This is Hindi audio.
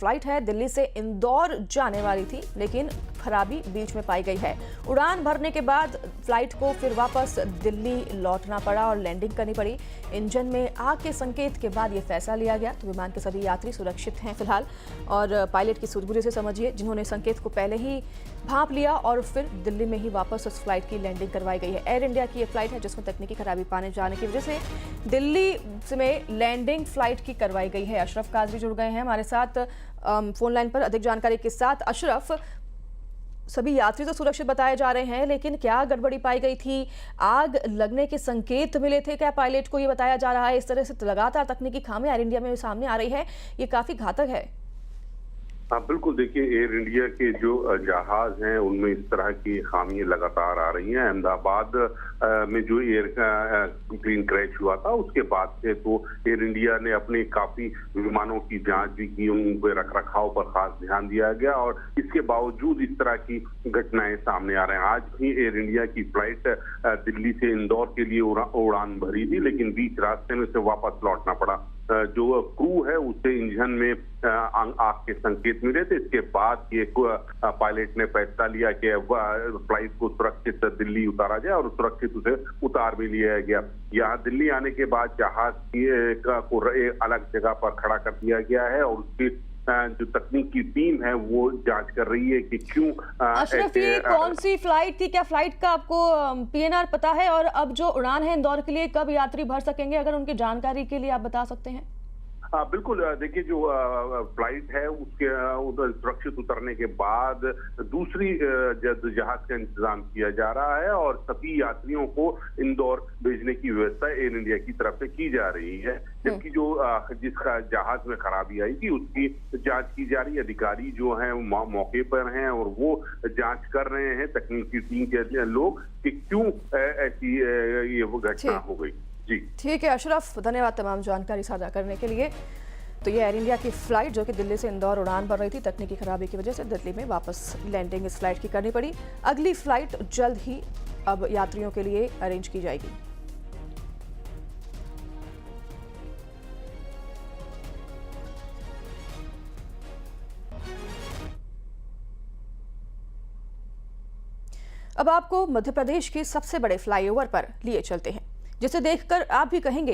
फ्लाइट है दिल्ली से इंदौर जाने वाली थी, लेकिन खराबी बीच में पाई गई है। उड़ान भरने के बाद फ्लाइट को फिर वापस दिल्ली लौटना पड़ा और लैंडिंग करनी पड़ी। इंजन में आग के संकेत के बाद ये फैसला लिया गया। तो विमान के सभी यात्री सुरक्षित हैं फिलहाल, और पायलट की सूझबूझ से समझिए, जिन्होंने संकेत को पहले ही भांप लिया और फिर दिल्ली में ही वापस उस फ्लाइट की लैंडिंग करवाई गई है। एयर इंडिया की ये फ्लाइट है जिसमें तकनीकी खराबी पाने जाने की वजह से दिल्ली में लैंडिंग फ्लाइट की करवाई गई है। अशरफ काजरी जुड़ गए हैं हमारे साथ फोन लाइन पर अधिक जानकारी के साथ। अशरफ, सभी यात्री तो सुरक्षित बताए जा रहे हैं, लेकिन क्या गड़बड़ी पाई गई थी? आग लगने के संकेत मिले थे क्या पायलट को? ये बताया जा रहा है इस तरह से लगातार तकनीकी खामियां एयर इंडिया में सामने आ रही है, ये काफी घातक है। हाँ बिल्कुल, देखिए एयर इंडिया के जो जहाज हैं उनमें इस तरह की खामियां लगातार आ रही हैं। अहमदाबाद में जो एयर प्लेन क्रैश हुआ था उसके बाद से तो एयर इंडिया ने अपने काफी विमानों की जांच भी की, उन पर रख रखाव पर खास ध्यान दिया गया, और इसके बावजूद इस तरह की घटनाएं सामने आ रहे हैं। आज भी एयर इंडिया की फ्लाइट दिल्ली से इंदौर के लिए उड़ान भरी थी, लेकिन बीच रास्ते में से वापस लौटना पड़ा। जो क्रू है उसे इंजन में आग के संकेत मिले थे। इसके बाद ये पायलट ने फैसला लिया कि फ्लाइट को सुरक्षित दिल्ली उतारा जाए, और सुरक्षित उसे उतार भी लिया गया। यहाँ दिल्ली आने के बाद जहाज को एक अलग जगह पर खड़ा कर दिया गया है, और उसकी जो तकनीकी टीम है वो जांच कर रही है कि क्यों। अशरफ, ये कौन सी फ्लाइट थी? क्या फ्लाइट का आपको PNR पता है? और अब जो उड़ान है इंदौर के लिए, कब यात्री भर सकेंगे? अगर उनकी जानकारी के लिए आप बता सकते हैं। हाँ बिल्कुल, देखिए जो फ्लाइट है उसके सुरक्षित उतरने के बाद दूसरी जहाज का इंतजाम किया जा रहा है, और सभी यात्रियों को इंदौर भेजने की व्यवस्था एयर इंडिया की तरफ से की जा रही है। जबकि जो जिसका जहाज में खराबी आई थी उसकी जांच की जा रही है। अधिकारी जो हैं वो मौके पर हैं और वो जांच कर रहे हैं, तकनीकी टीम के लोग, कि क्यों ऐसी ये वो घटना हो गई। ठीक है अशरफ, धन्यवाद तमाम जानकारी साझा करने के लिए। तो ये एयर इंडिया की फ्लाइट जो कि दिल्ली से इंदौर उड़ान भर रही थी, तकनीकी खराबी की वजह से दिल्ली में वापस लैंडिंग इस फ्लाइट की करनी पड़ी। अगली फ्लाइट जल्द ही अब यात्रियों के लिए अरेंज की जाएगी। अब आपको मध्य प्रदेश के सबसे बड़े फ्लाईओवर पर लिए चलते हैं, जिसे देखकर आप भी कहेंगे